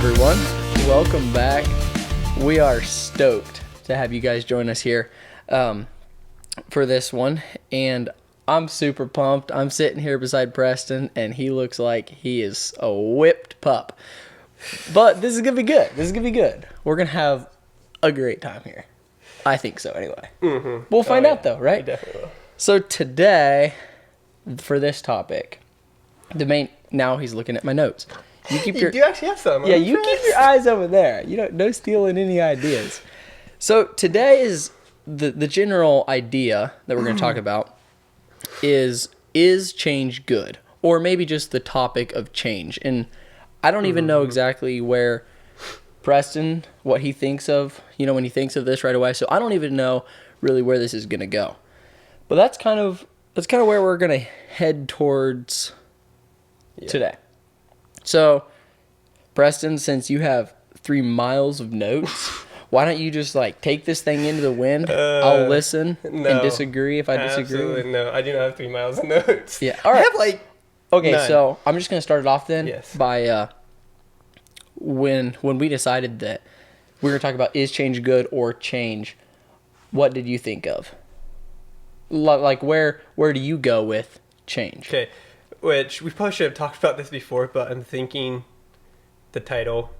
everyone. Welcome back. We are stoked to have you guys join us here for this one. And I'm super pumped. I'm sitting here beside Preston, and he looks like he is a whipped pup. But this is going to be good. We're going to have a great time here. I think so, anyway. Mm-hmm. We'll find out, though, right? We definitely will. So today, for this topic, now he's looking at my notes. You do actually have some. Yeah, you keep your eyes over there. No stealing any ideas. So today is the general idea that we're going to talk about is change good? Or maybe just the topic of change. And I don't even know exactly where Preston, what he thinks of, when he thinks of this right away. So I don't even know really where this is going to go. But that's kind of where we're going to head towards today. So, Preston, since you have 3 miles of notes, why don't you just take this thing into the wind? I'll listen and disagree if I disagree. Absolutely no. I do not have 3 miles of notes. Yeah. All right. I have okay, none. So I'm just gonna start it off then. Yes. By when we decided that we were gonna talk about is change good or change, what did you think of? Like where do you go with change? Okay. Which we probably should have talked about this before, but I'm thinking the title.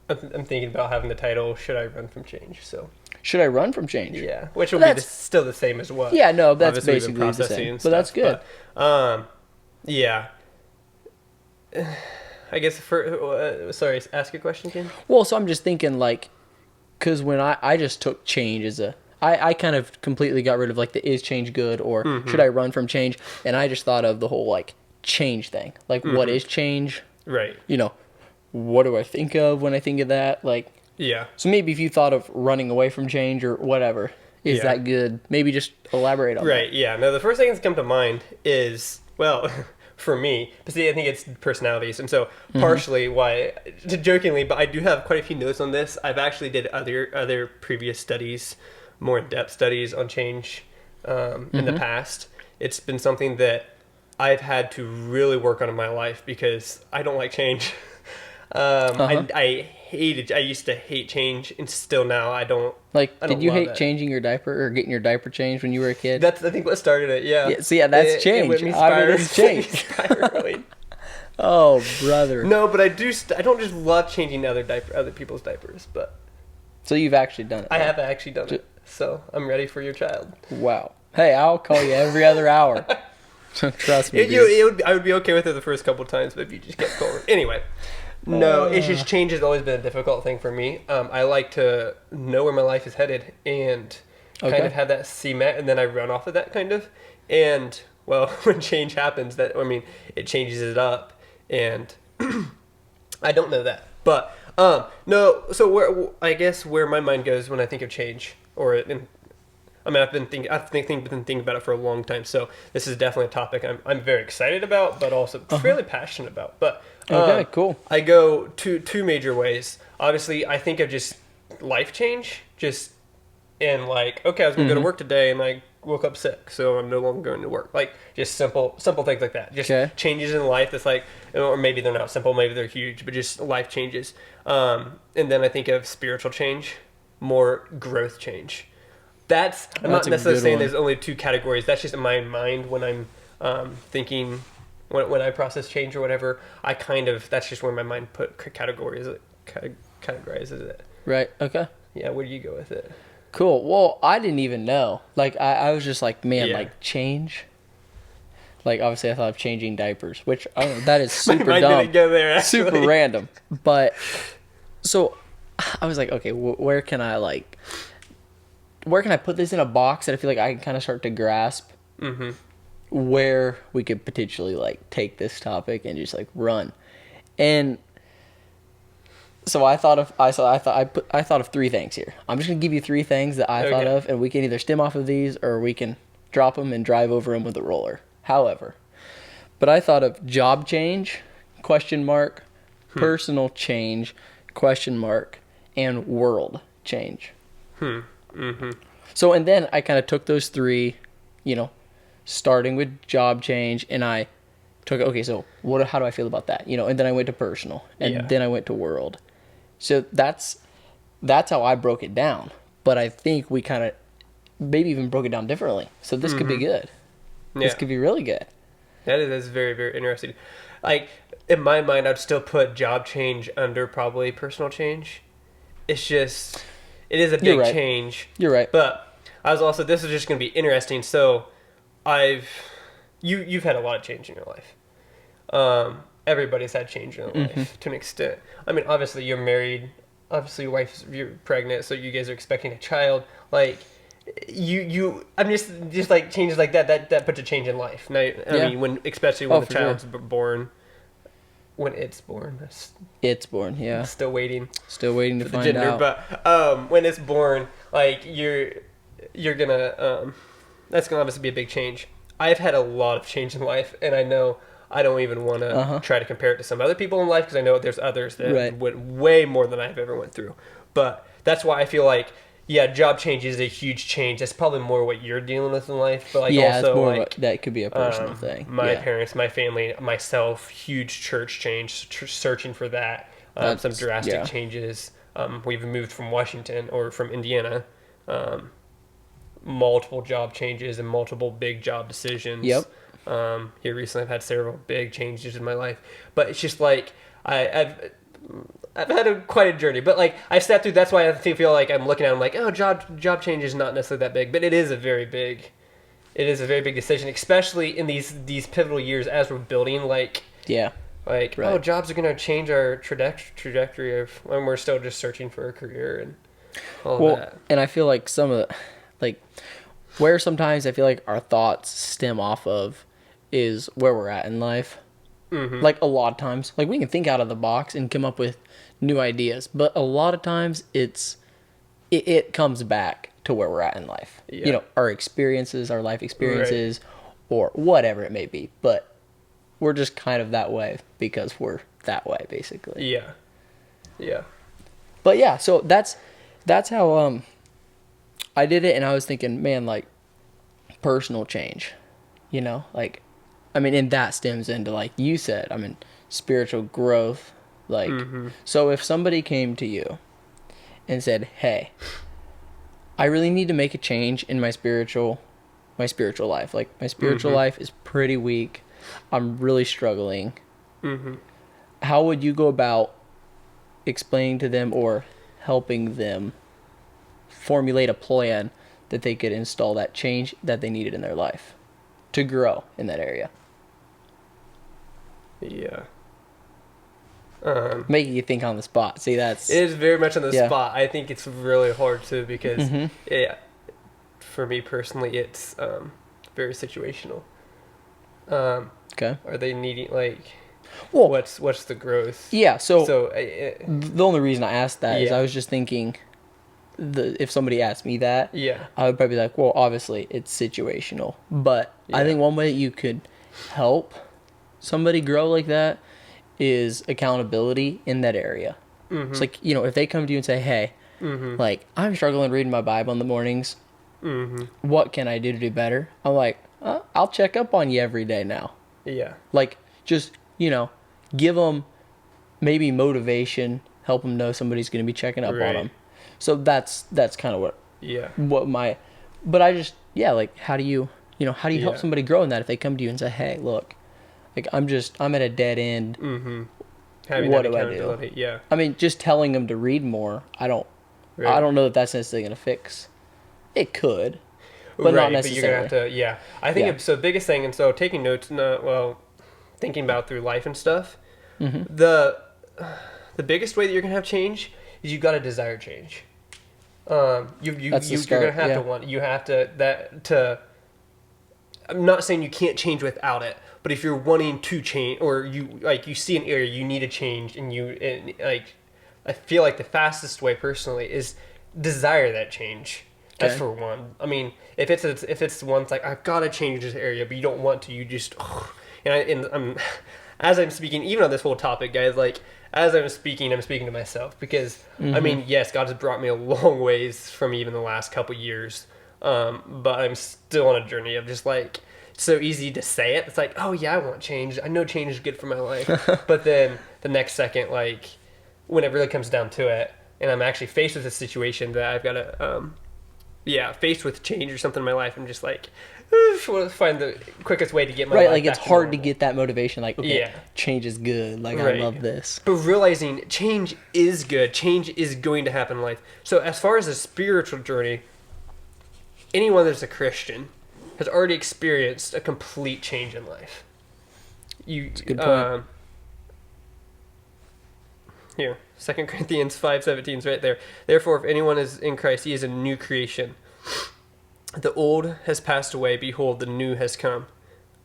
I'm thinking about having the title, Should I Run From Change? So should I run from change? Yeah, which will be still the same as what. Yeah, no, that's basically the same. But that's good. But, yeah. I guess sorry, ask a question again. Well, so I'm just thinking because when I just took change as I kind of completely got rid of the is change good or should I run from change, and I just thought of the whole change thing. What is change? Right. What do I think of when I think of that? Yeah. So maybe if you thought of running away from change or whatever, is that good? Maybe just elaborate on that. Right, yeah. No, the first thing that's come to mind is, well, for me, but see, I think it's personalities. And so partially why, jokingly, but I do have quite a few notes on this. I've actually did other previous studies, more in-depth studies on change in the past. It's been something that I've had to really work on in my life because I don't like change. I hated. I used to hate change, and still now I don't. Did you hate changing your diaper or getting your diaper changed when you were a kid? That's I think what started it. Yeah. That's change. It's change. Oh, brother. No, but I do. I don't just love changing other people's diapers, but. So you've actually done it. I have actually done it. So I'm ready for your child. Wow. Hey, I'll call you every other hour. Trust me. I would be okay with it the first couple times, but if you just kept going. Anyway. No, it's just change has always been a difficult thing for me. I like to know where my life is headed and kind of have that cement, and then I run off of that kind of. And, well, when change happens, it changes it up, and I don't know that. But, no, so where my mind goes when I think of change, I've been thinking about it for a long time, so this is definitely a topic I'm very excited about, but also fairly passionate about. But okay, cool. I go two major ways. Obviously, I think of just life change, I was going to go to work today, and I woke up sick, so I'm no longer going to work. Just simple things like that. Just changes in life that's or maybe they're not simple, maybe they're huge, but just life changes. And then I think of spiritual change, more growth change. I'm not necessarily saying there's only 2 categories. That's just in my mind when I'm thinking, when I process change or whatever. That's just where my mind categorizes it. Right. Okay. Yeah. Where do you go with it? Cool. Well, I didn't even know. I was just change. Obviously, I thought of changing diapers, which that is super my mind dumb. didn't go there, actually. Super random. But so I was okay, where can I put this in a box that I feel like I can kind of start to grasp where we could potentially take this topic and just run. And so I thought of 3 things here. I'm just gonna give you 3 things that I thought of, and we can either stem off of these or we can drop them and drive over them with a roller. However, but I thought of job change, ? Personal change, ? And world change. So, and then I kind of took those 3, starting with job change, and I took, okay, so how do I feel about that? And then I went to personal, and Yeah. then I went to world. So that's how I broke it down. But I think we kind of maybe even broke it down differently. So this could be good. This Yeah. could be really good. That's very, very interesting. Like, in my mind, I'd still put job change under probably personal change. It's just, it is a You're big right. change. You're right. But I was also, this is just going to be interesting. So, you've had a lot of change in your life. Everybody's had change in their life to an extent. I mean, obviously you're married. Obviously you're pregnant, so you guys are expecting a child. Like, I'm just like changes like that puts a change in life. And I mean, especially when the for child's born, when it's born, It's born, yeah. still waiting Still waiting to for the find gender. out. But when it's born, like you're gonna that's gonna obviously be a big change. I've had a lot of change in life, and I know I don't even want to try to compare it to some other people in life because I know there's others that went way more than I've ever went through. But that's why I feel like, yeah, job change is a huge change. That's probably more what you're dealing with in life. But like yeah, also it's more like that could be a personal thing. my Yeah. parents, my family, myself, huge church change, searching for that. Some That's- drastic yeah. changes. We've moved from Washington or from Indiana. Multiple job changes and multiple big job decisions. Yep. Here recently, I've had several big changes in my life, but it's just like I've had quite a journey. But like I've sat through. That's why I feel like I'm looking at it, I'm like, oh, job change is not necessarily that big, but it is a very big. It is a very big decision, especially in these pivotal years as we're building. Like, Yeah. oh, Right. jobs are going to change our trajectory of when we're still just searching for a career and all Well, that. and I feel like some of the, like, where sometimes I feel like our thoughts stem off of is where we're at in life. Like, a lot of times, like, we can think out of the box and come up with new ideas, but a lot of times it comes back to where we're at in life. Yeah. Our experiences, our life experiences, or whatever it may be. But we're just kind of that way because we're that way, basically. Yeah. Yeah. But yeah, so that's how I did it, and I was thinking, man, like, personal change, like, I mean, and that stems into, like you said, I mean, spiritual growth. Like, so if somebody came to you and said, hey, I really need to make a change in my spiritual life. Like, my spiritual life is pretty weak. I'm really struggling. How would you go about explaining to them or helping them formulate a plan that they could install that change that they needed in their life to grow in that area? Yeah. Making you think on the spot. See, that's... It is very much on the Yeah. spot. I think it's really hard too because, for me personally, it's very situational. Okay. Are they needing like? Well, What's the growth? yeah, so So the only reason I asked that is Yeah. I was just thinking, if somebody asked me that, yeah, I would probably be like, well, obviously it's situational. But I Yeah. think one way you could help somebody grow like that is accountability in that area. It's like, if they come to you and say, hey, like, I'm struggling reading my Bible in the mornings. What can I do to do better? I'm like, I'll check up on you every day now. yeah, Like, just, give them maybe motivation, help them know somebody's going to be checking up Right. on them. So that's kind of yeah, but I just, like, how do you help Yeah. somebody grow in that if they come to you and say, hey, look, like, I'm at a dead end. having What that do I do? accountability. Yeah, I mean, just telling them to read more, I don't Right. know if that's necessarily going to fix. It could, but not But you're necessarily. gonna have to. Yeah, I think Yeah. so. Biggest thing, and so taking notes. Thinking about through life and stuff. Mm-hmm. The biggest way that you're gonna have change is you've got to desire change. You're gonna start, have yeah. to want. You have to. I'm not saying you can't change without it, but if you're wanting to change, or you see an area you need to change, I feel like the fastest way personally is desire that change. That's Okay. for one. I mean, if it's one like I've got to change this area, but you don't want to, you just and I'm as I'm speaking, even on this whole topic, guys, like as I'm speaking to myself because I mean, yes, God has brought me a long ways from even the last couple years, but I'm still on a journey of just like so easy to say it. It's like, oh yeah, I want change. I know change is good for my life. But then the next second, like when it really comes down to it, and I'm actually faced with a situation that I've got to, faced with change or something in my life, I'm just like, want to find the quickest way to get my life Like back it's hard to normal. get that motivation. Like, okay, Yeah. change is good. Like Right. I love this. But realizing change is good, change is going to happen in life. So as far as a spiritual journey, anyone that's a Christian has already experienced a complete change in life. That's a good point. Here, 2 Corinthians 5:17 is right there. Therefore, if anyone is in Christ, he is a new creation. The old has passed away; behold, the new has come.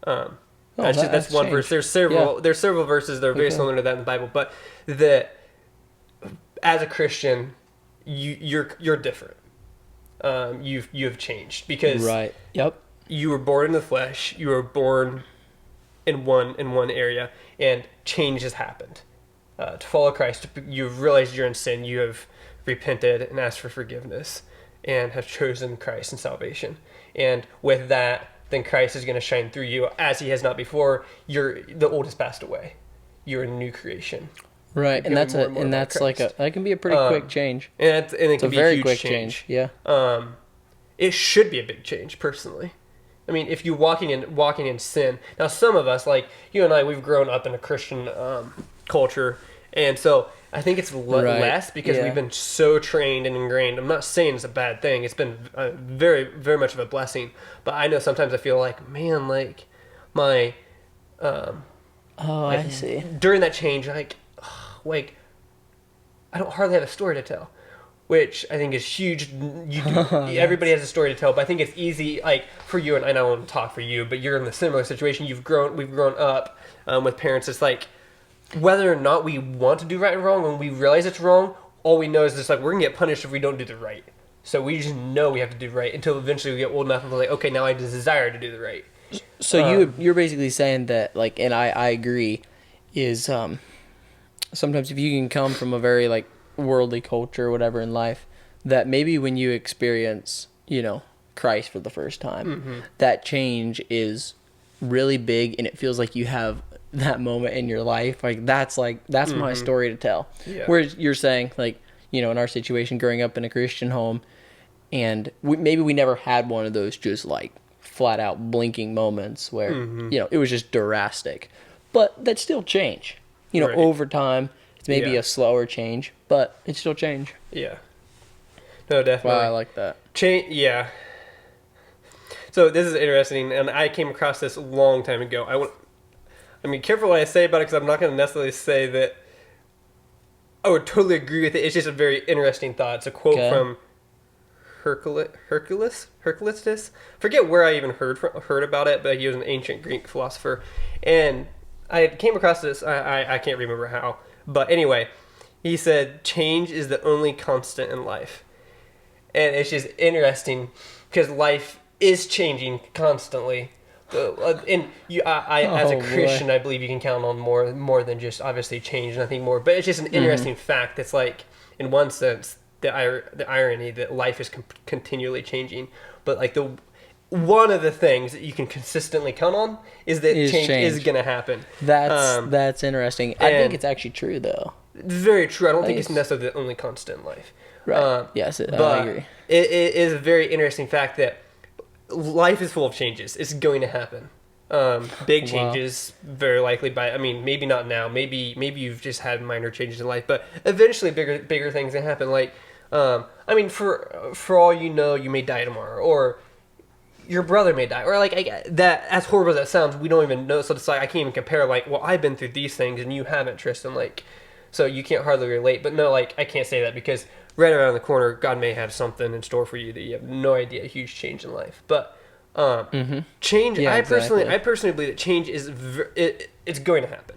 That's one changed. verse. There's several verses that are very similar to that in the Bible, but as a Christian, you're different. You have changed because Right. Yep. you were born in the flesh. You were born in one area, and change has happened. To follow Christ, you've realized you're in sin. You have repented and asked for forgiveness, and have chosen Christ and salvation. And with that, then Christ is going to shine through you as He has not before. The old has passed away. You're a new creation. Right, and that's more about like Christ. that can be a pretty quick change. And it It's a can be a very huge quick change. Yeah. It should be a big change, personally. I mean, if you're walking in sin. Now, some of us, like you and I, we've grown up in a Christian culture, and so I think it's Right. less because Yeah. we've been so trained and ingrained. I'm not saying it's a bad thing. It's been very, very much of a blessing. But I know sometimes I feel like, man, like my I see. during that change, like I don't hardly have a story to tell, which I think is huge. Everybody has a story to tell, but I think it's easy, like for you, and I don't want to talk for you, but you're in a similar situation. We've grown up with parents. It's like whether or not we want to do right and wrong, when we realize it's wrong, all we know is just like we're gonna get punished if we don't do the right. So we just know we have to do right until eventually we get old enough and we're like, okay, now I desire to do the right. So you're basically saying that, like, and I agree, is sometimes if you can come from a very like worldly culture or whatever in life, that maybe when you experience, Christ for the first time, that change is really big, and it feels like you have that moment in your life. Like that's my story to tell. Yeah. Whereas you're saying, like, in our situation, growing up in a Christian home, and maybe we never had one of those just like flat out blinking moments where it was just drastic, but that's still change. Right. Over time, it's maybe Yeah. a slower change, but it's still change. Yeah. No, definitely. Wow, I like that. Yeah. So this is interesting, and I came across this a long time ago. I mean, careful what I say about it, because I'm not going to necessarily say that I would totally agree with it. It's just a very interesting thought. It's a quote from Hercules. Forget where I even heard about it, but he was an ancient Greek philosopher, and I came across this. I can't remember how, but anyway, he said, "Change is the only constant in life," and it's just interesting because life is changing constantly. And as a Christian, I believe you can count on more than just obviously change, and I think more. But it's just an interesting fact. That's like, in one sense, the irony that life is continually changing. But like one of the things that you can consistently count on is that change is going to happen. That's interesting. I think it's actually true, though. Very true. I don't think it's necessarily the only constant in life. Right. Yes, but I agree. It is a very interesting fact that life is full of changes. It's going to happen. Big changes, very likely. Maybe not now. Maybe you've just had minor changes in life, but eventually bigger things can happen. Like, for all you know, you may die tomorrow, or your brother may die, or like that. As horrible as that sounds, we don't even know. So it's like I can't even compare. Like, well, I've been through these things and you haven't, Tristan. Like, so you can't hardly relate. But no, like I can't say that because right around the corner, God may have something in store for you that you have no idea. A huge change in life, but change. Yeah, I personally believe that change is it's going to happen.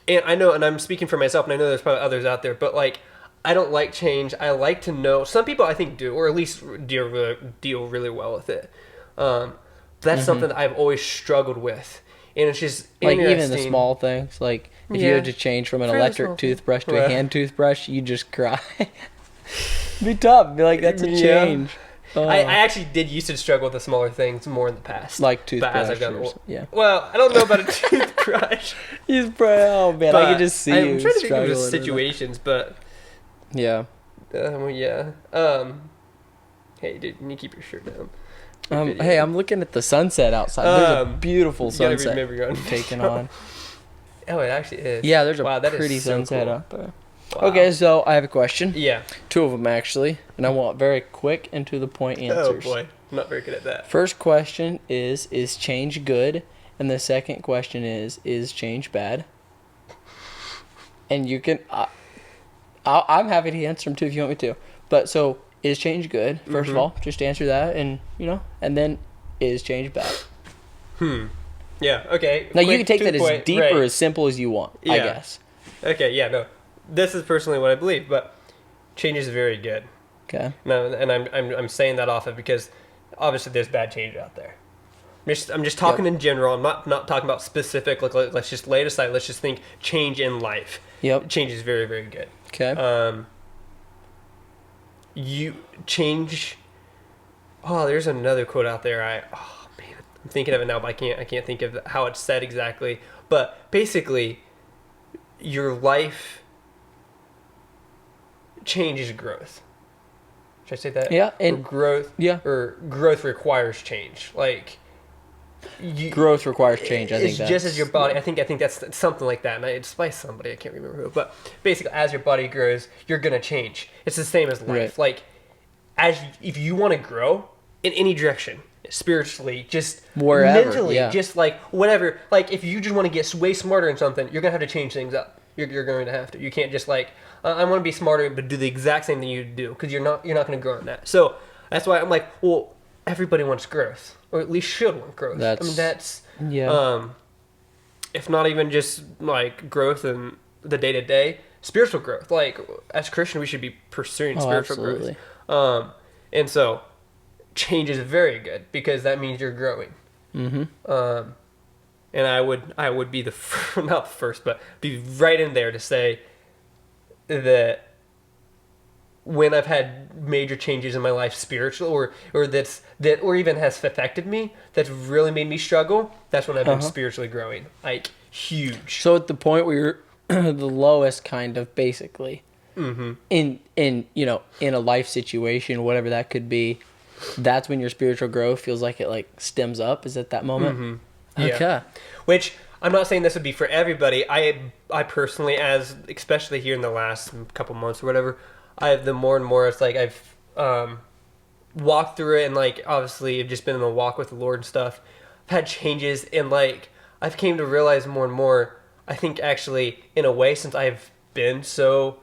And I know, and I'm speaking for myself, and I know there's probably others out there, but like I don't like change. I like to know. Some people I think do, or at least deal really well with it. That's something that I've always struggled with. And it's just like interesting. even the small things, like if you had to change from an electric toothbrush to a hand toothbrush, you just cry. Be tough. Be like, that's a change. I actually did used to struggle with the smaller things more in the past. Like But as I've gotten toothbrushes. old, Yeah. well, I don't know about a toothbrush. He's probably, oh man, I but can just see you I'm trying to think of struggling just with it. situations, but Yeah. well, yeah. Hey, dude, you keep your shirt down. Video. Hey, I'm looking at the sunset outside. There's a beautiful you gotta sunset remember you're on taking video. on. Oh, it actually is. Yeah, there's a Wow, that is pretty so sunset cool. up there. Wow. Okay, so I have a question. Yeah. 2 of them actually, and I want very quick and to the point answers. Oh boy, I'm not very good at that. First question is change good? And the second question is change bad? And you can, I'm happy to answer them too if you want me to. But so, is change good? First of all, just answer that, and and then is change bad? Yeah. Okay. Now you quick, can take to that the as point, deep right. or as simple as you want. I Yeah. guess. Okay. Yeah. No. This is personally what I believe, but change is very good. Okay. No, and I'm saying that off of because obviously there's bad change out there. I'm just talking in general. I'm not talking about specific. Like let's just lay it aside. Let's just think change in life. Yep. Change is very, very good. Okay. You change. Oh, there's another quote out there. Oh man, I'm thinking of it now, but I can't think of how it's said exactly. But basically, your life changes growth. Should I say that? Yeah, and or growth. Yeah. Or growth requires change. Like. Growth requires change. I think it's that's just as your body. I think that's something like that. And it's by somebody. I can't remember who. But basically, as your body grows, you're gonna change. It's the same as life. Right. Like, if you want to grow in any direction, spiritually, just Wherever, mentally, yeah. just like whatever. Like, if you just want to get way smarter in something, you're gonna have to change things up. You're going to have to. You can't just like I want to be smarter, but do the exact same thing you do because you're not gonna grow in that. So that's why I'm like, well, everybody wants growth. Or at least should want growth. That's yeah. If not even just like growth in the day to day, spiritual growth. Like as Christians, we should be pursuing spiritual absolutely. growth. And so change is very good because that means you're growing. Mm-hmm. And I would be not the first, but be right in there to say that when I've had major changes in my life, spiritual or even has affected me, that's really made me struggle. That's when I've been spiritually growing, like huge. So at the point where you're the lowest, kind of basically, in in a life situation, whatever that could be, that's when your spiritual growth feels like it like stems up. Is at that moment? Yeah. Okay. Which I'm not saying this would be for everybody. I personally, as especially here in the last couple months or whatever. The more and more it's like I've walked through it and like obviously I've just been in the walk with the Lord and stuff. I've had changes and like I've came to realize more and more. I think actually in a way since I've been so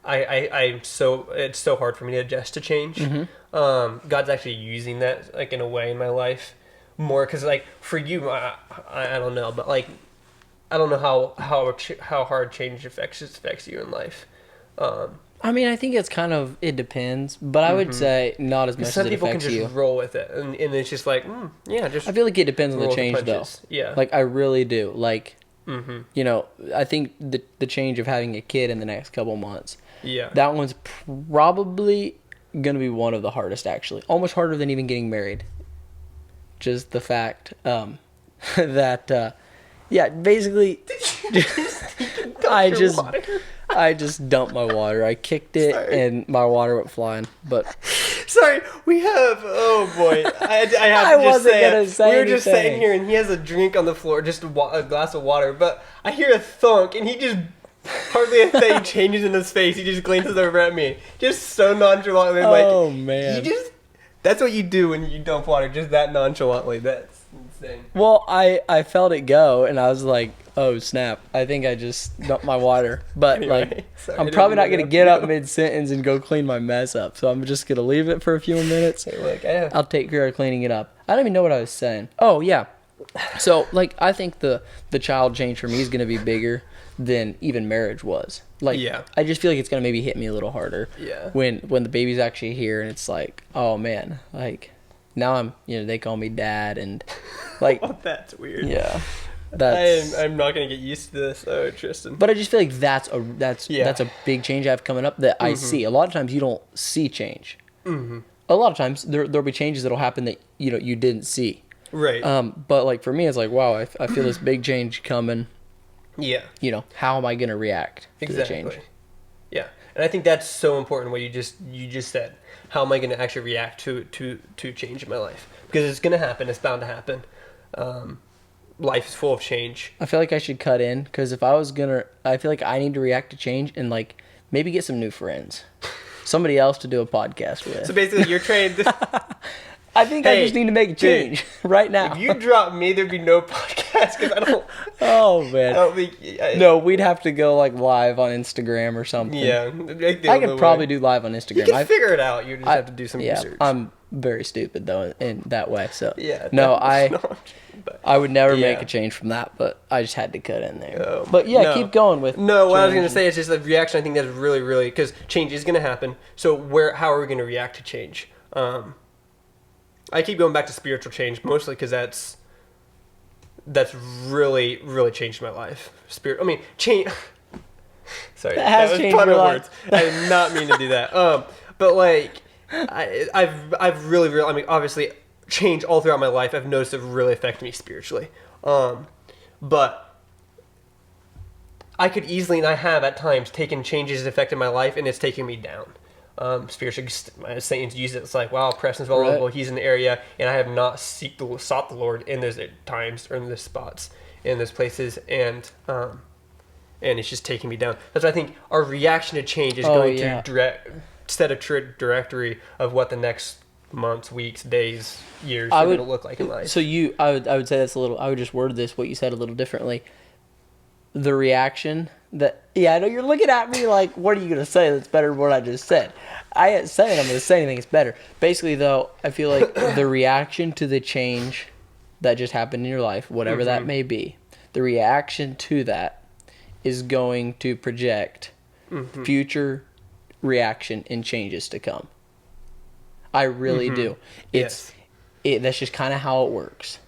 it's so hard for me to adjust to change. God's actually using that like in a way in my life more because like for you I don't know but like I don't know how hard change affects you in life. I mean, I think it's kind of, it depends, but I would say not as much as it affects you. Some people can just roll with it, and it's just like, yeah, just I feel like it depends on the roll change, though. punches. Yeah. Like, I really do. Like, I think the change of having a kid in the next couple months, yeah, that one's probably going to be one of the hardest, actually. Almost harder than even getting married. Just the fact that, yeah, basically, I just dumped my water. I kicked it, and my water went flying. But sorry, we have. Oh boy, I have to I just wasn't say gonna it. say We were just anything. sitting here, and he has a drink on the floor, just a glass of water. But I hear a thunk, and he just hardly a thing changes in his face. He just glances over at me, just so nonchalantly. Oh, Like, man. That's what you do when you dump water, just that nonchalantly. That's insane. well, I felt it go, and I was like, oh snap! I think I just dumped my water. But Anyway, like, sorry, I I'm didn't probably not mean to gonna get up interrupt you. mid sentence and go clean my mess up. So I'm just gonna leave it for a few minutes. Hey, look, I have. I'll take care of cleaning it up. I don't even know what I was saying. Oh yeah. So like, I think the child change for me is gonna be bigger than even marriage was. Like, Yeah. I just feel like it's gonna maybe hit me a little harder. Yeah. When the baby's actually here, and it's like, oh man, like now I'm, they call me dad, and like, Oh, that's weird. yeah, that's. I'm not gonna get used to this, though, Tristan. But I just feel like that's Yeah. a big change I have coming up that I see. A lot of times you don't see change. a lot of times there'll be changes that'll happen that you didn't see. Right. But like for me, it's like, wow, I feel this big change coming. Yeah. How am I going to react to the Exactly. change? Yeah, and I think that's so important. What you just said. How am I going to actually react to change in my life? Because it's going to happen. It's bound to happen. Life is full of change. I feel like I should cut in because if I was I feel like I need to react to change and like maybe get some new friends, somebody else to do a podcast with. So basically, you're trained. I think I just need to make a change right now. If you drop me, there'd be no podcast because I don't. Oh man. I don't think. No, we'd have to go like live on Instagram or something. Yeah, I could probably do live on Instagram. You can figure it out. You just have to do some research. I'm very stupid though in that way. So yeah. No, I would never Yeah. make a change from that, but I just had to cut in there. Oh, but yeah, no. keep going with. No, what I was going to say is just the reaction. I think that's really, really because change is going to happen. So how are we going to react to change? I keep going back to spiritual change mostly because that's really, really changed my life. Change. Sorry, That has changed pun your of life. words. I did not mean to do that. But like, I've really, really. I mean, obviously, change all throughout my life. I've noticed it really affected me spiritually. But I could easily, and I have at times, taken changes that affected my life, and it's taken me down. Spiritually, Satan's used it. It's like, wow, Preston's vulnerable. Right. He's in the area, and I have not sought the Lord in those times or in those spots, in those places, and it's just taking me down. That's why I think our reaction to change is going to set a trajectory of what the next months, weeks, days, years are going to look like in life. So I would say that's a little. I would just word this what you said a little differently. The reaction that I know you're looking at me like, what are you gonna say that's better than what I just said? I ain't saying I'm gonna say anything that's better. Basically, though, I feel like the reaction to the change that just happened in your life, whatever that may be, the reaction to that is going to project future reaction and changes to come. I really do. That's just kind of how it works.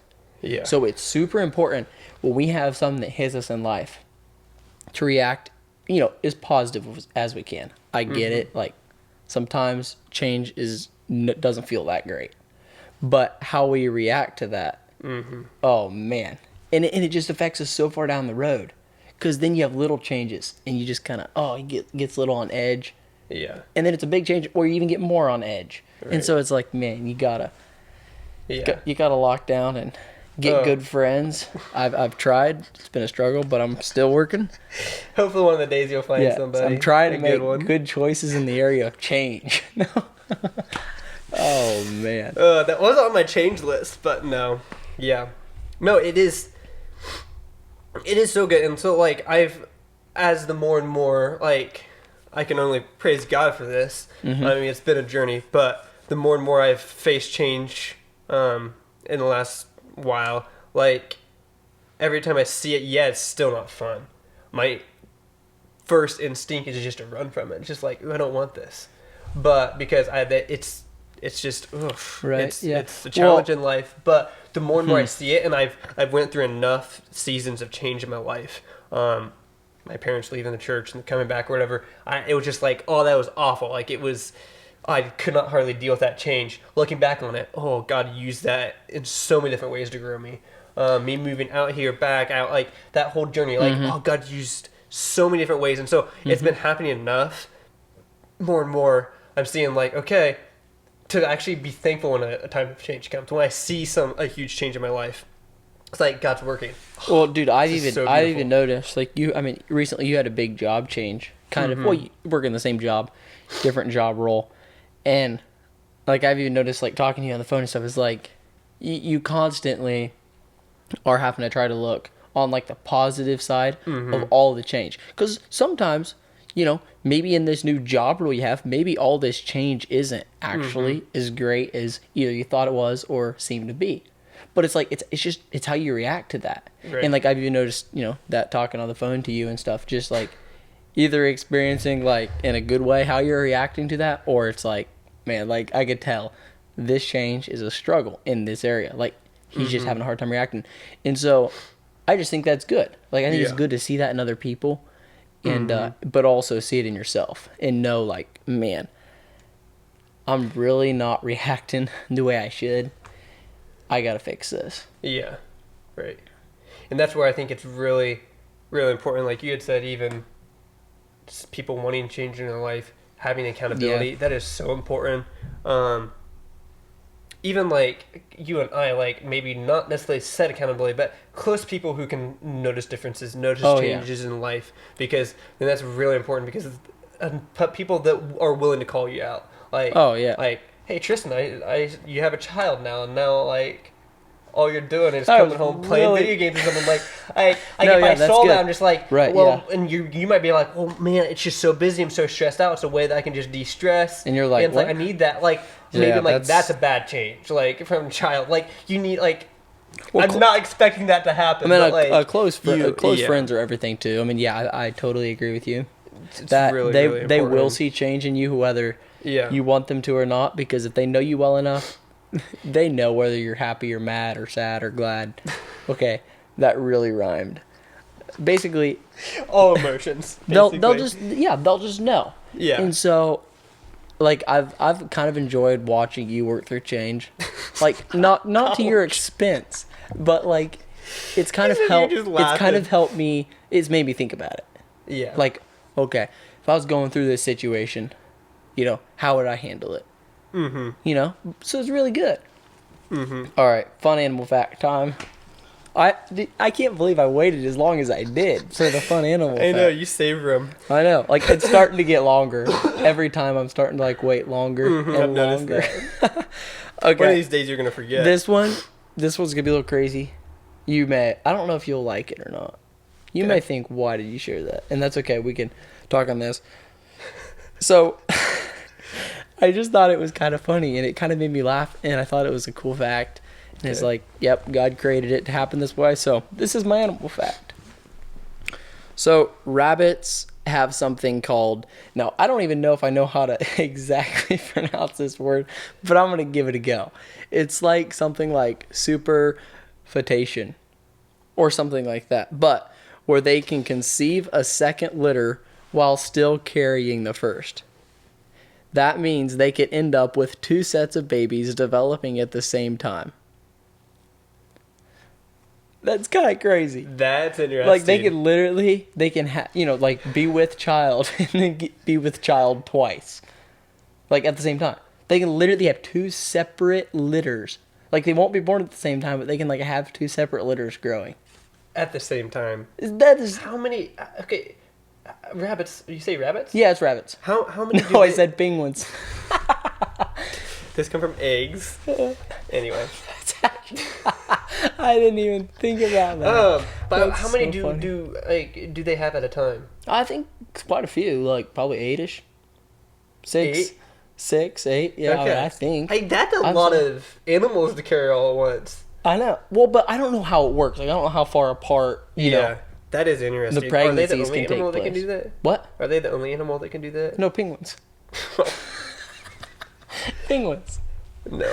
Yeah. So it's super important when we have something that hits us in life to react, as positive as we can. I get it. Like sometimes change doesn't feel that great, but how we react to that, oh man, and it just affects us so far down the road. Because then you have little changes, and you just kind of it gets a little on edge. Yeah. And then it's a big change, or you even get more on edge. Right. And so it's like, man, you gotta lock down and get good friends. I've tried. It's been a struggle, but I'm still working. Hopefully one of the days you'll find somebody. I'm trying to make good choices in the area of change. Oh, man. That was on my change list, but no. Yeah. No, it is so good. And so, like, as the more and more, like, I can only praise God for this. I mean, it's been a journey, but the more and more I've faced change in the last while, like, every time I see it, it's still not fun. My first instinct is just to run from it. It's just like, I don't want this. But because it's just, right. It's a challenge in life. But the more and more I see it, and I've went through enough seasons of change in my life. My parents leaving the church and coming back or whatever. It was just like, that was awful. Like I could not hardly deal with that change. Looking back on it, God used that in so many different ways to grow me. Me moving out here, back out, like that whole journey. Like, God used so many different ways, and so it's been happening enough. More and more, I'm seeing like, okay, to actually be thankful when a time of change comes. When I see a huge change in my life, it's like God's working. Well, dude, I even noticed like recently you had a big job change. Kind of, you work in the same job, different job role, and like I've even noticed like talking to you on the phone and stuff is like you constantly are having to try to look on like the positive side of all the change, because sometimes maybe in this new job role you have, maybe all this change isn't actually as great as either you thought it was or seemed to be. But it's like it's how you react to that. Right. And like I've even noticed, that talking on the phone to you and stuff, just like either experiencing like in a good way how you're reacting to that, or it's like, man, like I could tell this change is a struggle in this area. Like he's just having a hard time reacting. And so I just think that's good. Like I think it's good to see that in other people, and but also see it in yourself and know like, man, I'm really not reacting the way I should. I gotta fix this. Yeah, right. And that's where I think it's really, really important. Like you had said, even just people wanting change in their life, having accountability, that is so important. Even like you and I, like maybe not necessarily set accountability, but close people who can notice differences, notice changes in life, because then that's really important because people that are willing to call you out. Like, like, hey Tristan, you have a child now, and now like all you're doing is coming home playing video games or something. Like, if I saw that, I'm just like, and you might be like, well, man, it's just so busy, I'm so stressed out. It's a way that I can just de-stress. And you're like, and it's like I need that. Like, maybe like that's a bad change. Like from a child, like you need like. I'm not expecting that to happen. I mean, but, close friends are everything too. I mean, I totally agree with you. It's that really, they really they will important. see change in you whether you want them to or not, because if they know you well enough, they know whether you're happy or mad or sad or glad. Okay, that really rhymed. Basically, all emotions. They'll just know. Yeah. And so, like I've kind of enjoyed watching you work through change, like not to your expense, but like it's kind of helped me. It's made me think about it. Yeah. Like, okay, if I was going through this situation, how would I handle it? Mm-hmm. So it's really good. Mm-hmm. All right, fun animal fact time. I can't believe I waited as long as I did for the fun animal fact. I know, you savor them. I know. Like, it's starting to get longer. Every time I'm starting to, like, wait longer and longer. Okay. One of these days you're going to forget. This one's going to be a little crazy. I don't know if you'll like it or not. You may think, why did you share that? And that's okay. We can talk on this. So, I just thought it was kind of funny, and it kind of made me laugh, and I thought it was a cool fact. And it's like, yep, God created it to happen this way. So, this is my animal fact. So, rabbits have something called... Now, I don't even know if I know how to exactly pronounce this word, but I'm going to give it a go. It's like something like superfetation or something like that. But where they can conceive a second litter while still carrying the first. That means they could end up with 2 sets of babies developing at the same time. That's kind of crazy. That's interesting. Like, they can literally, like, be with child and then be with child twice. Like, at the same time. They can literally have 2 separate litters. Like, they won't be born at the same time, but they can, like, have 2 separate litters growing. At the same time. That is... How many... Okay, rabbits... You say rabbits? Yeah, it's rabbits. How many No, I said penguins. This come from eggs. Anyway. I didn't even think about that. But That's how many so do they have at a time? I think quite a few, like probably 8-ish. 6, 8. Yeah, Okay. I think. Hey, that's a lot of animals to carry all at once. I know. Well, but I don't know how it works. Like, I don't know how far apart, you know. That is interesting. The pregnancies Are they the only animal can take that can do place. that? What? Are they the only animal that can do that? No, penguins. Penguins. No.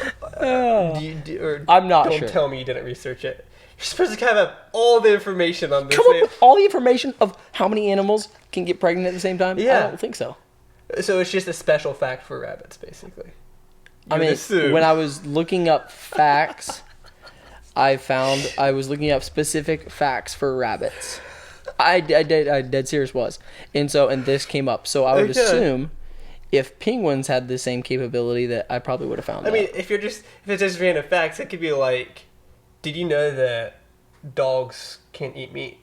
I'm not don't sure. Don't tell me you didn't research it. You're supposed to kind of have all the information on this. Come up with all the information of how many animals can get pregnant at the same time? Yeah. I don't think so. So it's just a special fact for rabbits, basically. I mean, when I was looking up facts, I was looking up specific facts for rabbits. I dead serious was. And this came up. So I would assume if penguins had the same capability, that I probably would have found that. I mean, if it's just random facts, it could be like, did you know that dogs can't eat meat?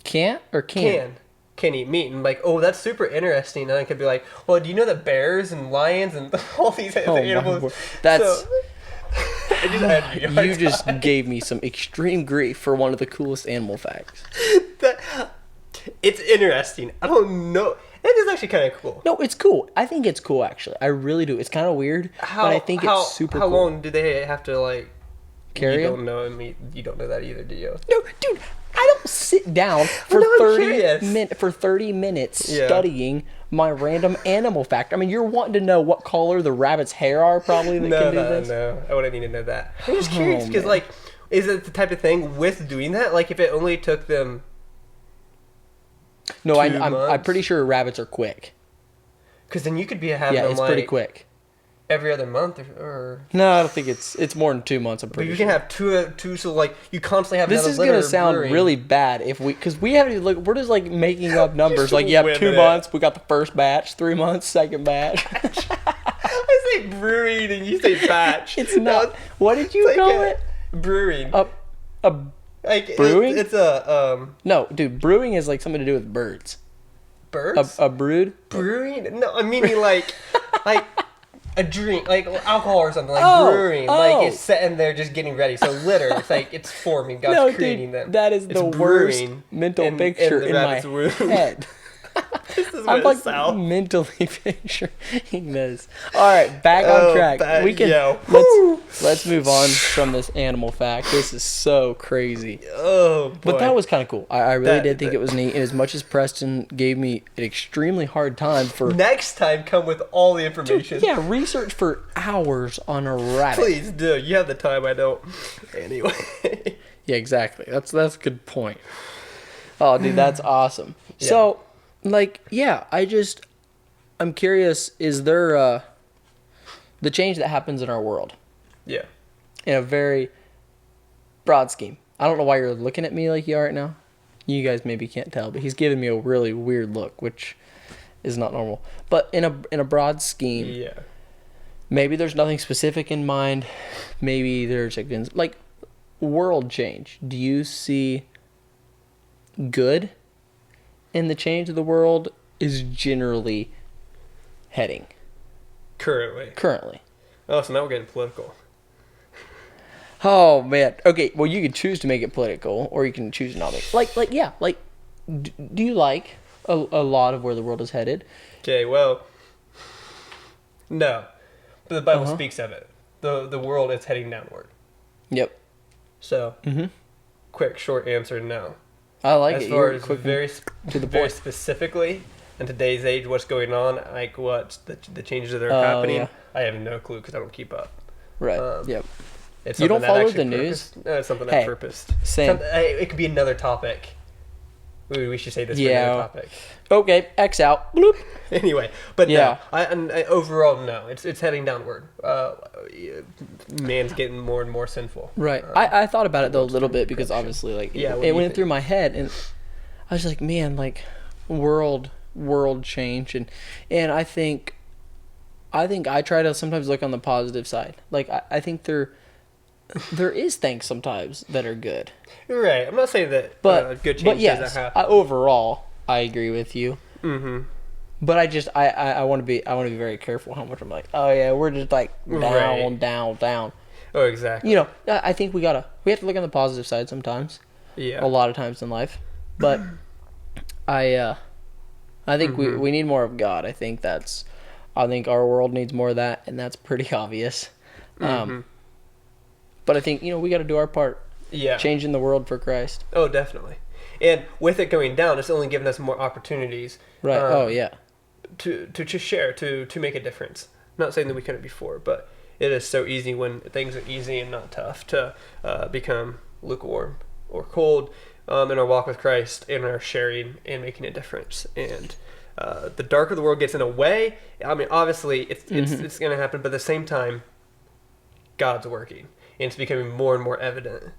Can't or can? Can eat meat. And like, oh, that's super interesting. And I could be like, well, do you know that bears and lions and all these animals... That's... You just gave me some extreme grief for one of the coolest animal facts. It's interesting. I don't know. It is actually kind of cool. No, it's cool. I think it's cool, actually. I really do. It's kind of weird, but I think it's super cool. How long do they have to, like... Carry You don't know that either, do you? No, dude, I don't sit down for 30 minutes studying my random animal fact. I mean, you're wanting to know what color the rabbit's hair are, probably, that can do this? No, I wouldn't need to know that. I'm just curious, because, like, is it the type of thing with doing that? Like, if it only took them... No, I'm pretty sure rabbits are quick. Because then you could be having them, it's pretty quick. every other month or No, I don't think it's more than 2 months. I'm but pretty you sure. can have two, so like you constantly have This another is litter gonna sound brewing. really bad because we haven't even look. We're just like making up numbers. Just Like you have whipping 2 it. months. We got the first batch. 3 months. Second batch. I say brewing and you say batch. It's not. What did you It's like call a- it? Brewing. A Like brewing? It's a no, dude. Brewing is like something to do with birds. birds. A brood. Brewing? No, I mean like a drink, like alcohol or something, like Oh, brewing. oh. Like it's sitting there just getting ready. So litter, it's like it's forming. God's No, creating dude. them. That is It's the worst brewing mental in picture the in my rabbit's womb. head. This is I'm what like it sounds. mentally picturing this. All right, back on Oh, track. bad- We can yo. Woo. let's move on from this animal fact. This is so crazy. Oh boy. But that was kind of cool. I really That- did think it was neat. And as much as Preston gave me an extremely hard time for Next time, come with all the information. yeah research for hours on a rabbit. Please do. You have the time. I don't. Anyway. Yeah, exactly. That's a good point. Oh, dude, that's awesome. Yeah. So, like, yeah, I'm curious, is there the change that happens in our world Yeah. in a very broad scheme? I don't know why you're looking at me like you are right now. You guys maybe can't tell, but he's giving me a really weird look, which is not normal. But in a broad scheme, Yeah. maybe there's nothing specific in mind. Maybe there's like world change. Do you see good in the change of the world is generally heading currently? Oh, so now we're getting political. Oh man. Okay. Well, you can choose to make it political, or you can choose not to. Like yeah. Like, do you like a lot of where the world is headed? Okay. Well. No, but the Bible Uh-huh. speaks of it. The world is heading downward. Yep. So, Mm-hmm. quick, short answer: no. I like As it. far You're as quick very to the very point. specifically in today's age, what's going on, like what the changes that are Oh, happening, yeah. I have no clue because I don't keep up. Right. Um, Yep. It's You don't something that follow actually the news? purposed- No, it's something Hey, I purposed. same. It could be another topic. We should say this for Yeah. another topic. Okay. X out. Bloop. Anyway, but Yeah. no, I overall no, it's heading downward. Man's getting more and more sinful. Right. I thought about it though a little bit because obviously like Yeah, what do it you went think? through my head and I was like, man, like world change and I think I try to sometimes look on the positive side. Like I think there is things sometimes that are good. You're right. I'm not saying that But good change but yes, doesn't happen. overall I agree with you. Mm-hmm. But I want to be very careful how much I'm like, oh yeah, we're just like down, Right. down. Oh, exactly. You know, I think we have to look on the positive side sometimes. Yeah. A lot of times in life, but I think we need more of God. I think our world needs more of that, and that's pretty obvious. But I think we got to do our part, Yeah. changing the world for Christ. Oh, definitely. And with it going down, it's only giving us more opportunities. Right. Oh yeah. To just share, to make a difference. Not saying that we couldn't before, but it is so easy when things are easy and not tough to become lukewarm or cold in our walk with Christ, in our sharing and making a difference. And the darker the world gets in a way, I mean, obviously it's going to happen, but at the same time, God's working. And it's becoming more and more evident.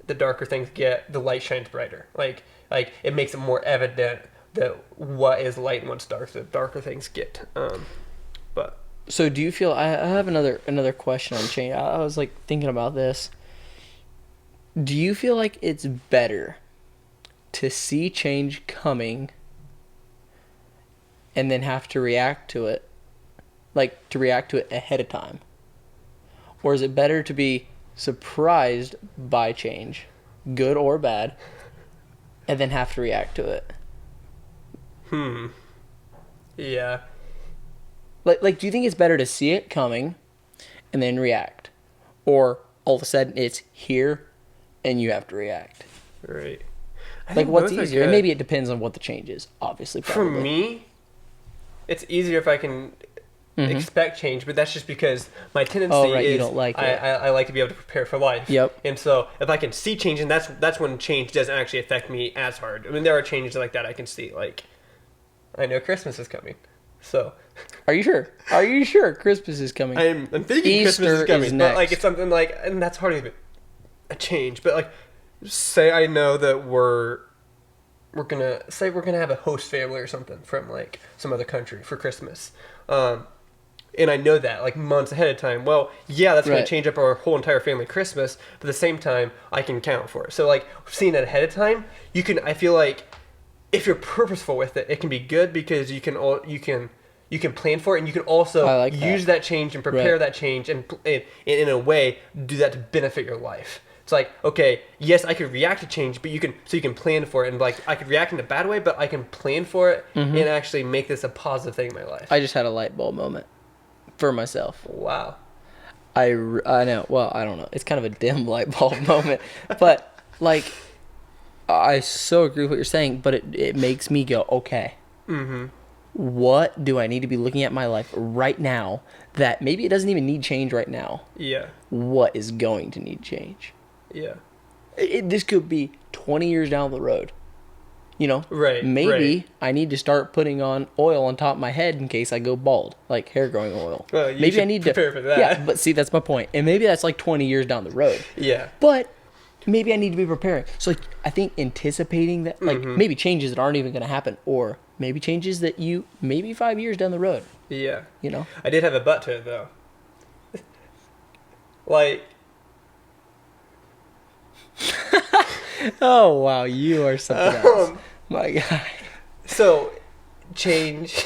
The darker things get, the light shines brighter. Like it makes it more evident that what is light and what's dark, the darker things get. But So do you feel? I have another question on change. I was like thinking about this. Do you feel like it's better to see change coming and then have to react to it, like to react to it ahead of time, or is it better to be surprised by change, good or bad, and then have to react to it? yeah, Like, do you think it's better to see it coming and then react, or all of a sudden it's here and you have to react? right. I Like, think what's both are easier? And good. maybe it depends on what the change is. Obviously, For probably. me, it's easier if I can expect change, but that's just because my tendency Oh, right, is you don't like it. I like to be able to prepare for life. Yep. And so if I can see change, and that's when change doesn't actually affect me as hard. I mean, there are changes like that I can see. Like, I know Christmas is coming, So Are you sure? Are you sure Christmas is coming? I'm thinking Easter Christmas is coming, is but like next. it's something like, and that's hardly even a change. But like, say I know that we're gonna have a host family or something from like some other country for Christmas, and I know that like months ahead of time. Well, yeah, that's gonna Right. change up our whole entire family Christmas, but at the same time, I can count for it. So like seeing that ahead of time, you can. I feel like if you're purposeful with it, it can be good because you can plan for it, and you can also I like use that. that change and prepare Right. that change, and in a way do that to benefit your life. It's like, okay, yes, I could react to change, but you can plan for it, and like I could react in a bad way, but I can plan for it and actually make this a positive thing in my life. I just had a light bulb moment for myself. Wow. I know. Well, I don't know. It's kind of a dim light bulb moment, but like I so agree with what you're saying. But it makes me go, okay, what do I need to be looking at my life right now that maybe it doesn't even need change right now? Yeah. What is going to need change? Yeah. This could be 20 years down the road. You know, Right, maybe right. I need to start putting on oil on top of my head in case I go bald, like hair growing oil. Well, you maybe I should need prepare to for that. Yeah, but see, that's my point. And maybe that's like 20 years down the road. Yeah. But maybe I need to be preparing. So like, I think anticipating that, like maybe changes that aren't even going to happen, or maybe changes that maybe 5 years down the road. Yeah. You know, I did have a butt to it though. Like, oh wow, you are something else, my guy. so change.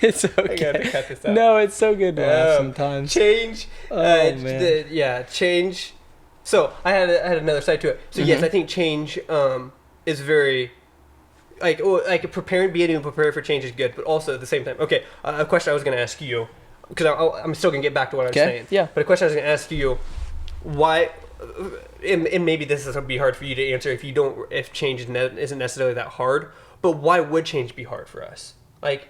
It's I okay. gotta cut this out. No, it's so good to laugh Um, sometimes. Change. Oh, man. Change. So I had another side to it. So yes, Mm-hmm. I think change is very like preparing, being able to prepare for change is good, but also at the same time. Okay, a question I was going to ask you, because I'm still going to get back to what I was Okay, saying. yeah. But a question I was going to ask you, why? And maybe this is going to be hard for you to answer if change isn't necessarily that hard. But why would change be hard for us? Like,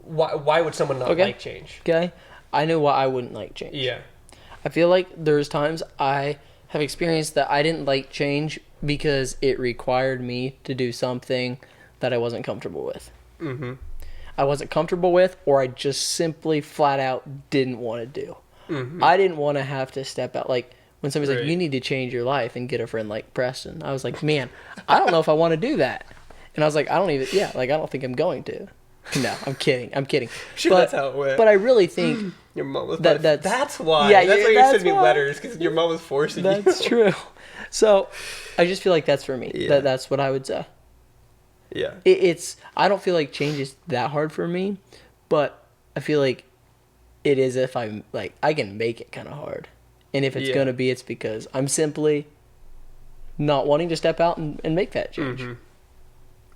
why would someone not Okay. like change? Okay, I know why I wouldn't like change. Yeah. I feel like there's times I have experienced that I didn't like change because it required me to do something that I wasn't comfortable with. Mm-hmm. I wasn't comfortable with, or I just simply flat out didn't want to do. Mm-hmm. I didn't want to have to step out. Like when somebody's like, Right. "You need to change your life and get a friend like Preston," I was like, "Man, I don't know if I want to do that." And I was like, "I don't even. Yeah, like I don't think I'm going to." No, I'm kidding. I'm kidding. Sure, but, that's how it went. But I really think Your mom was that's why. yeah, That's why you're that's sending me why. letters, because your mom was forcing you. that's true. So I just feel like that's for me. Yeah. That's what I would say. Yeah. It's I don't feel like change is that hard for me, but I feel like it is if I'm like I can make it kind of hard. And if it's Yeah. gonna be, it's because I'm simply not wanting to step out and make that change, Mm-hmm.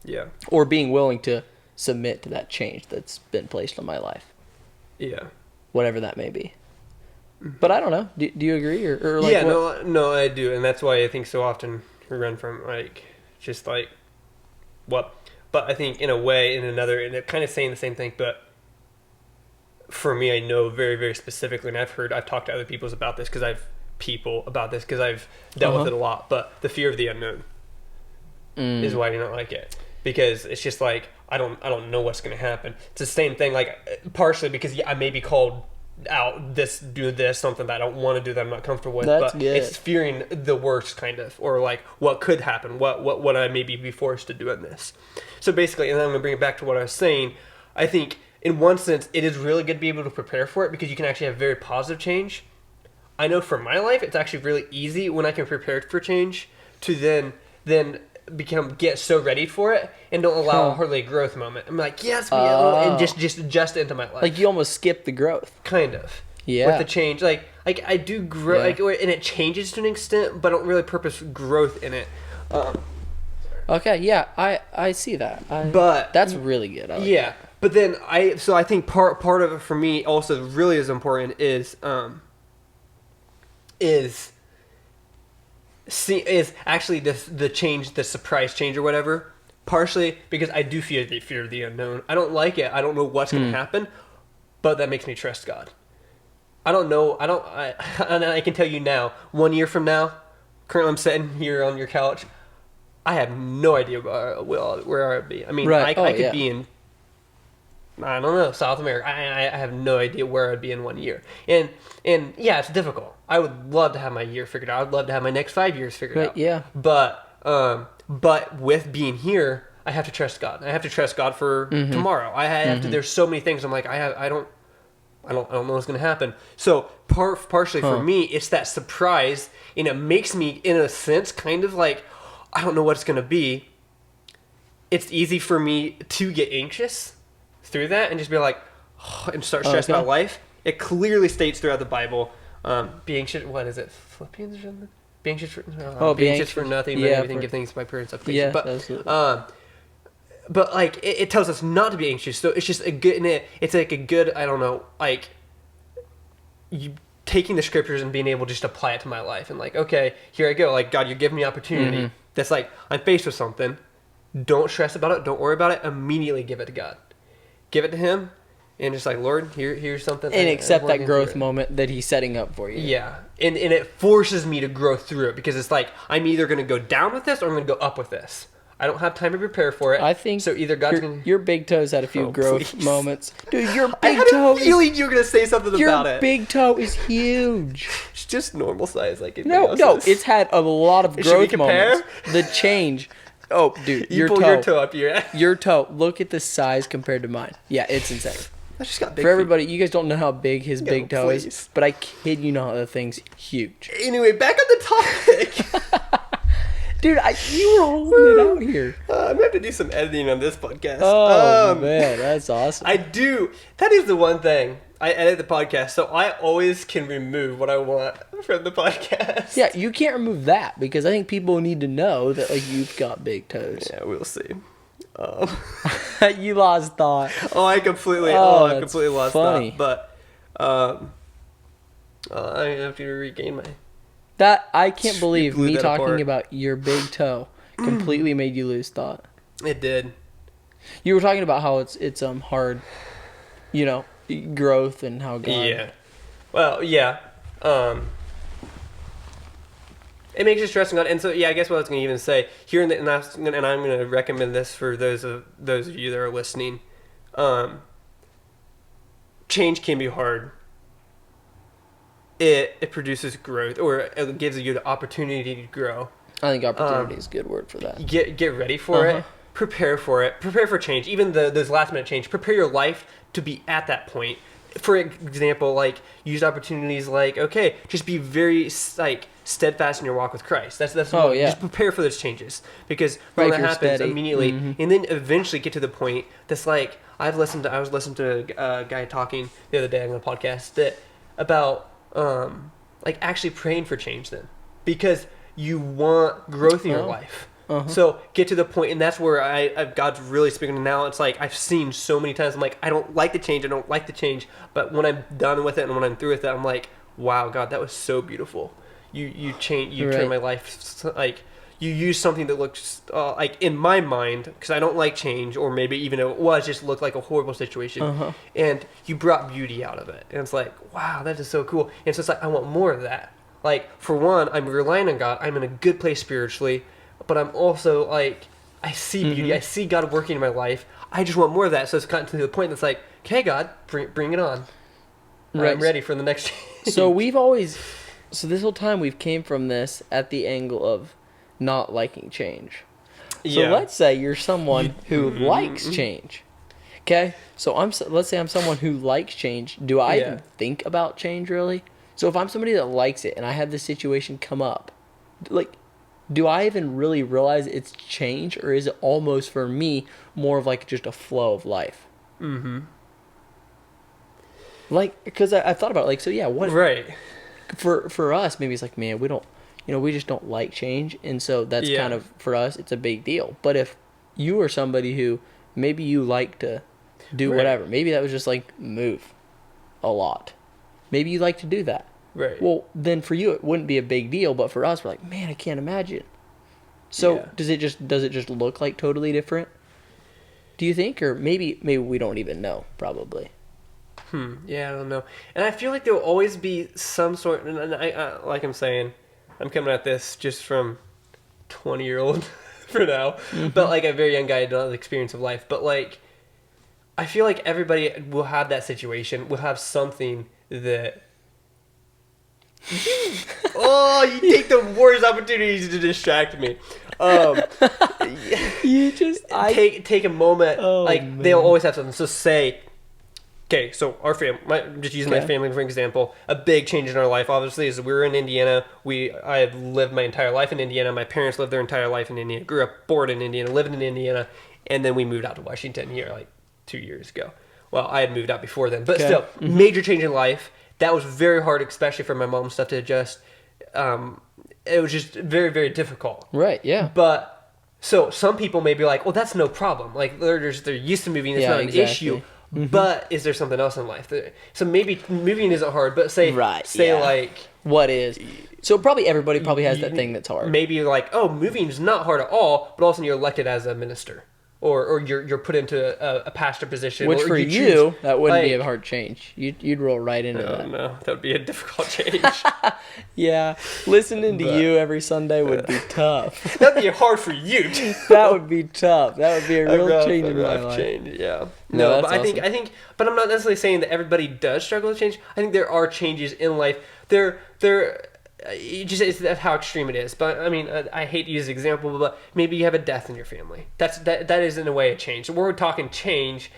Yeah. or being willing to submit to that change that's been placed on my life, Yeah. whatever that may be. But I don't know. Do you agree or like Yeah, what? no, I do, and that's why I think so often we run from like just like what. But I think in a way, in another, and it kind of saying the same thing. But for me, I know very, very specifically, and I've talked to other people about this because I've dealt with it a lot. But the fear of the unknown is why I do not like it, because it's just like I don't know what's going to happen. It's the same thing, like partially because I may be called out do this something that I don't want to do that I'm not comfortable with, That's but good. it's fearing the worst kind of, or like what could happen, what I maybe be forced to do in this. So basically, and then I'm gonna bring it back to what I was saying. I think in one sense it is really good to be able to prepare for it because you can actually have very positive change. I know for my life it's actually really easy when I can prepare for change to then get so ready for it and don't allow hardly a growth moment. I'm like, yes, and just adjust into my life. Like you almost skip the growth. Kind of. Yeah. With the change, like I do grow, Yeah. like, and it changes to an extent, but I don't really purpose growth in it. Okay, yeah, I see that. But that's really good. I like yeah, that. but then I think part of it for me also really is important is actually the change, the surprise change or whatever. Partially because I do fear the unknown. I don't like it. I don't know what's going to happen, but that makes me trust God. I don't know. And I can tell you now, 1 year from now, currently I'm sitting here on your couch, I have no idea where I'd be. I mean, Right. I could be in, I don't know, South America. I have no idea where I'd be in 1 year. And yeah, it's difficult. I would love to have my year figured out. I'd love to have my next 5 years figured Right, out. yeah. But with being here, I have to trust God. I have to trust God for tomorrow. I have to. There's so many things. I'm like, I don't know what's going to happen. So partially for me, it's that surprise, and it makes me, in a sense, kind of like, I don't know what it's going to be. It's easy for me to get anxious through that and just be like, and start stressing about life. It clearly states throughout the Bible, be anxious. What is it? Philippians or something? Be anxious for be anxious for nothing, but everything give thanks to my parents' supplication. Yeah, but absolutely. but like it tells us not to be anxious. So it's just a good. It's like a good. I don't know. Like you taking the scriptures and being able to just apply it to my life and like, okay, here I go. Like God, you're giving me opportunity. That's like I'm faced with something. Don't stress about it. Don't worry about it. Immediately give it to God. Give it to Him, and just like, Lord, here's something. And accept that growth moment that He's setting up for you. Yeah, and it forces me to grow through it because it's like I'm either going to go down with this or I'm going to go up with this. I don't have time to prepare for it. I think so. Either God's going to... Your big toe's had a few growth moments, dude. Your I big had toe. a feeling you were going to say something about it. Your big toe is huge. It's just normal size, like anything No, else is. it's had a lot of Should we growth compare? moments. The change. Oh, dude, You pull your toe up here. Your toe. Look at the size compared to mine. Yeah, it's insane. I just got big For everybody, you guys don't know how big his No, big toe please. is, but I kid you not, the thing's huge. Anyway, back on the topic. Dude, you were holding it out here. I'm gonna have to do some editing on this podcast. Oh man, that's awesome. I do. That is the one thing. I edit the podcast, so I always can remove what I want from the podcast. Yeah, you can't remove that because I think people need to know that like you've got big toes. Yeah, we'll see. You lost thought. I completely lost funny. thought. But I have to regain my. That I can't believe blew me that talking apart. about your big toe completely made you lose thought. It did. You were talking about how it's hard, growth and how God. Yeah. Well, yeah. It makes you stressing on, and so yeah. I guess what I was going to even say here, and I'm going to recommend this for those of you that are listening. Change can be hard. It produces growth, or it gives you the opportunity to grow. I think opportunity is a good word for that. Get ready for it. Prepare for it. Prepare for change. Even those last minute change. Prepare your life to be at that point. For example, like use opportunities like, okay, just be very like steadfast in your walk with Christ. That's one. Just prepare for those changes, because when that happens immediately, and then eventually get to the point that's like I was listening to a guy talking the other day on a podcast about like actually praying for change then, because you want growth in your life. So get to the point, and that's where God's really speaking now. It's like I've seen so many times. I'm like, I don't like the change, but when I'm done with it and when I'm through with it, I'm like, wow, God, that was so beautiful. You turned my life, like you use something that looks like in my mind, because I don't like change, or maybe even if it was just looked like a horrible situation, and you brought beauty out of it, and it's like, wow, that is so cool. And so it's like I want more of that. Like for one, I'm relying on God. I'm in a good place spiritually. But I'm also like, I see beauty. I see God working in my life. I just want more of that. So it's gotten to the point that's like, okay, God, bring it on. Right. I'm ready for the next change. So this whole time we've came from this at the angle of not liking change. So let's say you're someone who likes change. Okay? So let's say I'm someone who likes change. Do I even think about change really? So if I'm somebody that likes it and I have this situation come up, like, do I even really realize it's change, or is it almost for me more of like just a flow of life? Like, because I thought about it, like, so yeah, what? Right. For us, maybe it's like, man, we don't, we just don't like change, and so that's kind of for us, it's a big deal. But if you are somebody who maybe you like to do whatever, maybe that was just like move a lot, maybe you like to do that. Right. Well, then for you it wouldn't be a big deal, but for us, we're like, man, I can't imagine. So does it just look like totally different? Do you think, or maybe we don't even know? Probably. Yeah, I don't know, and I feel like there will always be some sort. And I like I'm saying, I'm coming at this just from 20-year-old for now. But like a very young guy, not the experience of life. But like, I feel like everybody will have that situation. Will have something that. You take the worst opportunities to distract me. You just take a moment. Man. They'll always have something. So say, okay, so our family. Just using my Okay. family for example. A big change in our life, obviously, is we were in Indiana. I have lived my entire life in Indiana. My parents lived their entire life in Indiana. Grew up, born in Indiana, lived in Indiana, and then we moved out to Washington here like 2 years ago. Well, I had moved out before then, but still, major change in life. That was very hard, especially for my mom's stuff to adjust. It was just very, very difficult. Right, yeah. But so some people may be like, "Well, that's no problem. Like they're used to moving. It's not an issue." But is there something else in life? So maybe moving isn't hard. But say like what is? So probably everybody has that thing that's hard. Maybe like, oh, moving is not hard at all. But all of a sudden you're elected as a minister. Or you're put into a pastor position. Which or for you, that wouldn't be a hard change. You'd roll right into that. No, that would be a difficult change. Yeah, listening to you every Sunday would be tough. That'd be hard for you. That would be tough. That would be a real change in my life. Change, yeah. No, but awesome. I think, but I'm not necessarily saying that everybody does struggle with change. I think there are changes in life. It's how extreme it is. But I mean, I hate to use an example, but maybe you have a death in your family. That is in a way a change. So we're talking change.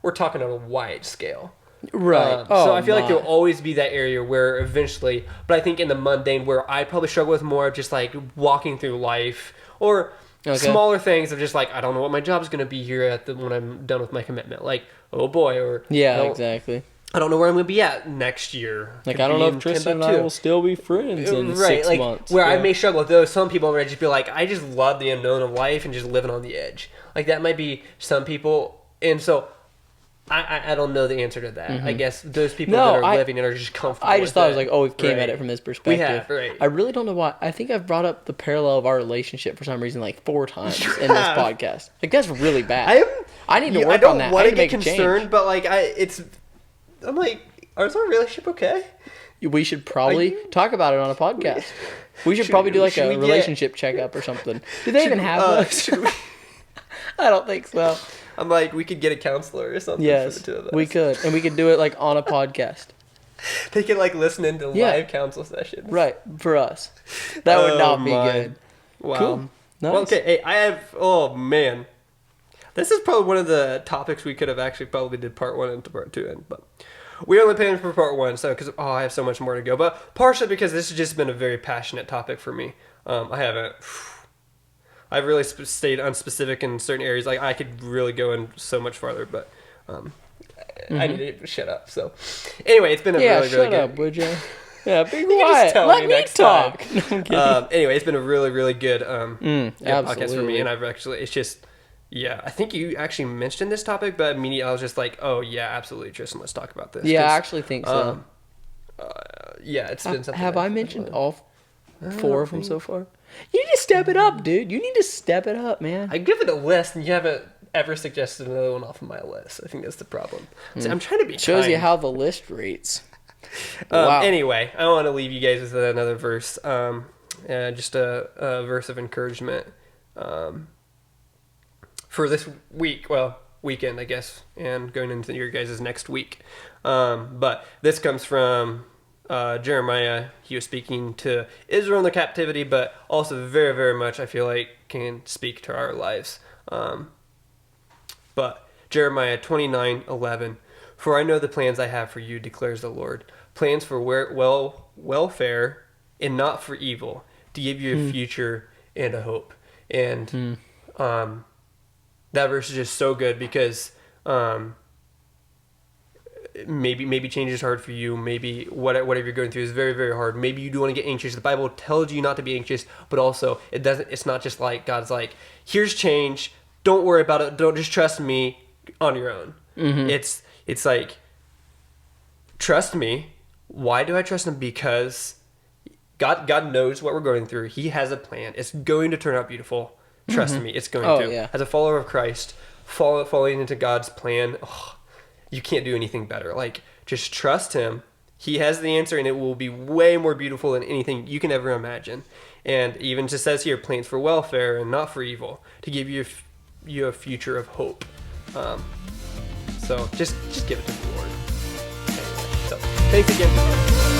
We're talking on a wide scale. Right. So I feel like there'll always be that area where eventually, but I think in the mundane where I probably struggle with more of just like walking through life or smaller things of just like, I don't know what my job is going to be here when I'm done with my commitment. Like, oh boy, or exactly. I don't know where I'm going to be at next year. Like, I don't know if Tristan and I will still be friends in 6 months. Where I may struggle with those. Some people might just be like, I just love the unknown of life and just living on the edge. Like, that might be some people. And so, I don't know the answer to that. I guess those people that are living and are just comfortable I just thought it was like, we came Right. at it from this perspective. We have, right. I really don't know why. I think I've brought up the parallel of our relationship for some reason like 4 times in this podcast. Like, that's really bad. I need to work on that. I don't want to make get a change. concerned, but like, I'm like, is our relationship okay? We should probably talk about it on a podcast. We should probably do like a relationship checkup or something. Do they even have those? I don't think so. I'm like, we could get a counselor or something Yes, for the two of us. we could. And we could do it like on a podcast. They could like listen into live counsel sessions. Right, for us. That would not be good. Wow. Cool. Nice. Well, okay, hey, oh man. This is probably one of the topics we could have actually probably did part 1 and part 2 in, but we only planned for part 1, so because I have so much more to go. But partially because this has just been a very passionate topic for me. I've really stayed unspecific in certain areas. Like I could really go in so much farther, but I need to shut up. So anyway, it's been a really shut good. up, would you? Yeah, be You can quiet. just tell Let me me next talk. time. No, I'm kidding. Anyway, it's been a really, really good, good podcast for absolutely. me, and I've actually, it's just, yeah, I think you actually mentioned this topic, but immediately I was just like, oh yeah, absolutely, Tristan, let's talk about this. Yeah, I actually think so. Yeah, it's been something. Have I mentioned all 4 of them so far? You need to step it up, dude. You need to step it up, man. I give it a list, and you haven't ever suggested another one off of my list. I think that's the problem. So I'm trying to be Shows kind. you how the list rates. Wow. Anyway, I want to leave you guys with another verse. Just a verse of encouragement for this week. Well, weekend, I guess, and going into your guys' next week. But this comes from Jeremiah. He was speaking to Israel in the captivity, but also very, very much, I feel like, can speak to our lives. But Jeremiah 29:11, for I know the plans I have for you, declares the Lord, plans for welfare and not for evil, to give you a future and a hope. And that verse is just so good because maybe change is hard for you. Maybe whatever you're going through is very, very hard. Maybe you do want to get anxious. The Bible tells you not to be anxious, but also it's not just like God's like, here's change. Don't worry about it. Don't just trust me on your own. Mm-hmm. It's like, trust me. Why do I trust him? Because God knows what we're going through. He has a plan. It's going to turn out beautiful. Trust me, it's going to. Yeah. As a follower of Christ, following into God's plan, you can't do anything better. Like, just trust him. He has the answer, and it will be way more beautiful than anything you can ever imagine. And even just says here, plans for welfare and not for evil, to give you a future of hope. So just give it to the Lord. Anyway, so thanks again.